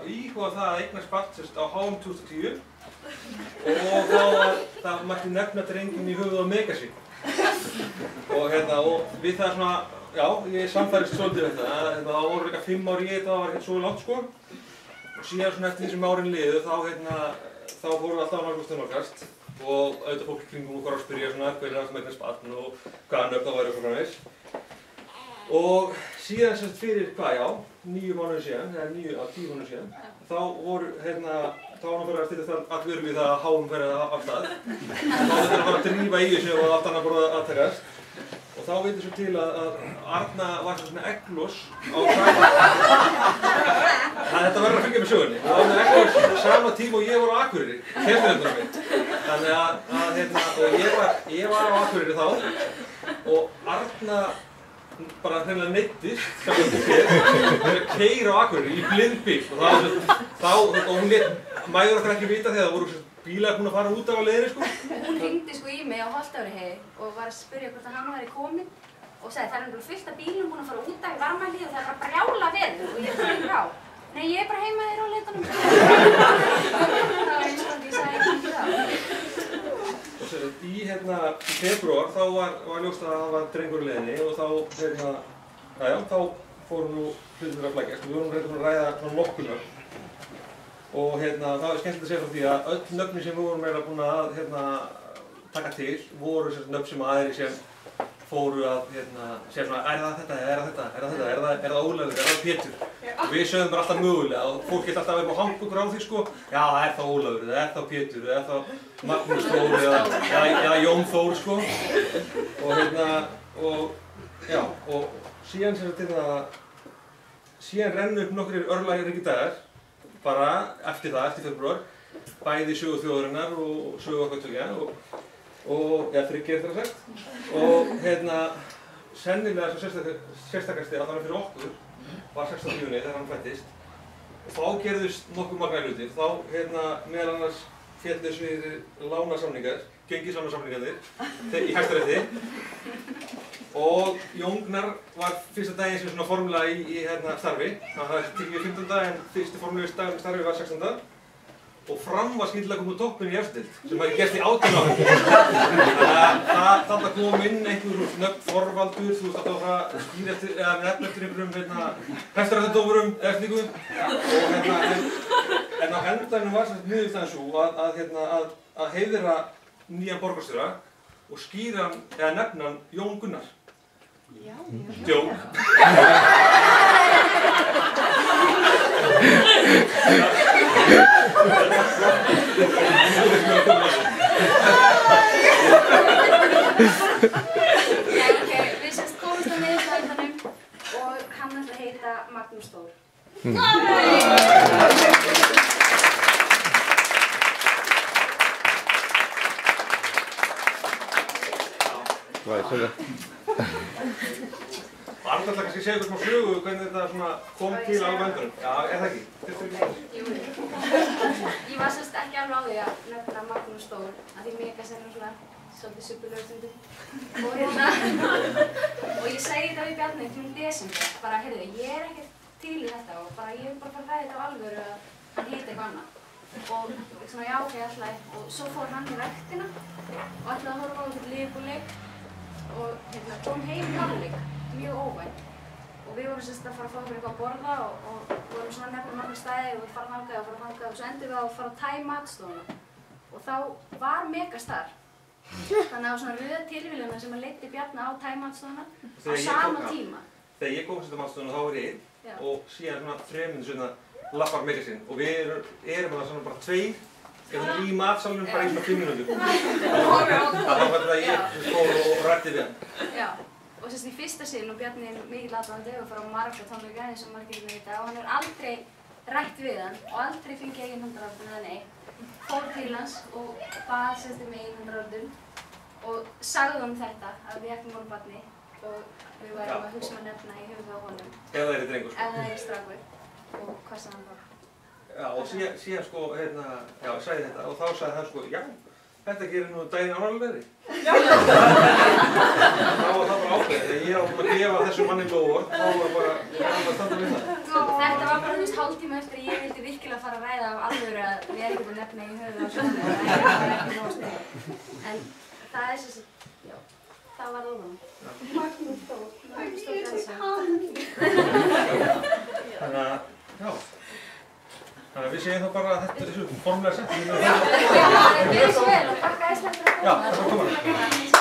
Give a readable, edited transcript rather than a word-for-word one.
íhuga það að eignast barn á HM 2010 og það mætti nefna drenginn í höfuð á Megasík. Og við það svona, já, ég samfærist svolítið við það. Það voru líka 5 ár í þetta, það var ekkert svo langt sko. Og síðan svona eftir því sem árin liðu þá fórum við alltaf að nálgast og nálgast. Og auðvitað fólk í kringum okkur að spyrja svona hvernig það sem eignast barn og hvaða nöfn það væri og svo framvegis. Og síðan sem fyrir, 9 mánuðir síðan, eða 10 mánuðir síðan, þá var hann fyrir að stilla það allur við það að HM ferði af stað. Þá þetta að fara að drífa í þessu og allt annað bara að takast. Og þá veitir svo til að Arna var svona egglos á þetta verður að fylgja með sögunni. Það var með egglos sama tíma og ég var á Akureyri, kennarinn mitt. Þannig og ég var á Akureyri þá og Arna bara hreinlega neyddist að keyra á Akureyri í blindbíl og hún lét mæður okkar ekki vita þegar það voru bílar búin að fara út af á leiðinni sko. Hún hringdi sko í mig á Holtavörðuheiði og var að spyrja hvort að hann væri kominn og sagði það er fullt af bílum búin að fara út af í Varmahlíð og það er bara brjála veður og ég fyrir já. Nei, ég er bara heima þér á leitunum. Það var eins og ég sagði ekki það. Og í febrúar þá var ljóst að það var drengur í leiðinni og þá fórum nú hlutir að flækjast. Við vorum reyndar að ræða svona nokkur nöfn. Og það var skemmtilegt að segja frá því að öll nöfnin sem við vorum meira búin að taka til voru nöfn sem aðrir sem fóru að segja svona er það þetta, er það Ólafur, er það Pétur? Og við sögðum bara alltaf mögulega og fólk geta alltaf verið að hanga okkur á því sko já, það er það Ólafur, það er það Pétur, það er það Magnús Þór eða Jón Þór sko og síðan síðan rennu upp nokkrir örlagaríkir dagar bara eftir febrúar, bæði sögu þjóðarinnar og sögu okkar tveggja eða þriggja eftir að sagt og sennilega sérstakasti allavega fyrir okkur var 16. júní þegar hann fæddist og þá gerðust nokkuð magnaðir hlutir. Þá meðal annars féllu sviðir lánasamningar, gengislánarsamningarnir í Hæstarétti og Jóngnar var fyrsta daginn sem svona formulega í starfi. Það er tekið 15. en fyrsti formulegi dagur í starfi var 16. Og Fram var skyndilega komið á toppinn í efstild sem hafði gerst í 18 ára. Þarna kom inn einhver nöfn Þorvaldur, þú veist alltaf að fara að skýra eftir eða nefna eftir einhverjum hæstaréttardómurum eða slíku. En á endanum var niðurstaðan sú að heiðra nýjan borgarstjóra og skýra hann eða nefna hann Jón Gunnar. Já. Djók. Við semst komumst á niðurstaðanum og hann ætla að heita Magnús Þór. Arna ætla kannski að segja ykkur smá sögu hvernig þetta kom til alveg endanum. Já, það ekki? Jú. Ég var semst ekki alveg á því að nefna Magnús Þór af því Megas er svona svolítið suppulegur stundum. Og ég segi þetta við Bjarni til desember, bara heyrðu, ég er ekkert til í þetta og bara ég vil bara fara að ræða þetta á alvöru að hann heiti eitthvað annað. Og svona já, ok, alltaf. Og svo fór hann í ræktina og ætlaði að horfa á einhvern Liverpool-leik og kom heim í hálfleik, mjög óvænt. Og við vorum semst að fara að fá okkur eitthvað að borða og vorum svona að nefna nokkra staði og fara þangað og svo endum við á að fara að tæma matstofuna. Og þá var Megas þar. Þannig að það var svona röð tilviljana sem að leiddi Bjarna á tæmatstofuna á sama tíma. Þegar ég kom til matstofuna þá var ég einn og síðan svona 3 mínútur seinna lappar Megas inn og við erum svona bara 2 í matsalunum bara í svona 5 mínútur. Það var þetta að ég fór og rætti við hann. Já. Og semst í fyrsta sinn og Bjarni er mikill aðdáandi og fara á marga tónleika eins og margir vita og hann hefur aldrei rætt við hann og aldrei fengið eigin hundraðardun eða nei. Fór til hans og bað semst mig eigin hundraðardun og sagði honum þetta að við ættum voru barni og við værum að hugsa að nefna í höfuð á honum. Ef það er drengur sko. Ef það er strákur. Og hvað sagði hann þá? Já, og síðan sko, já, sagði þetta og þá sagði hann sko, já, þetta gerir nú daginn alvarlegri. Já. Þá var það bara ákveðið. Þegar ég var búinn að gefa þessu manni loforð, þá var bara að standa við það. Þetta var bara hálftíma eftir að ég vildi virkilega fara að ræða af alvöru að við erum ekkert að nefna í höfuð og svona, það er ekki nóg sniðugt. En það er sem sagt, já, það var óvann. Magnús Þór Dansa. Þannig að við segjum þá bara að þetta er þessu formlega sett. Já, það er mjög svo vel og takk æðislega fyrir að koma. Já, takk fyrir að koma.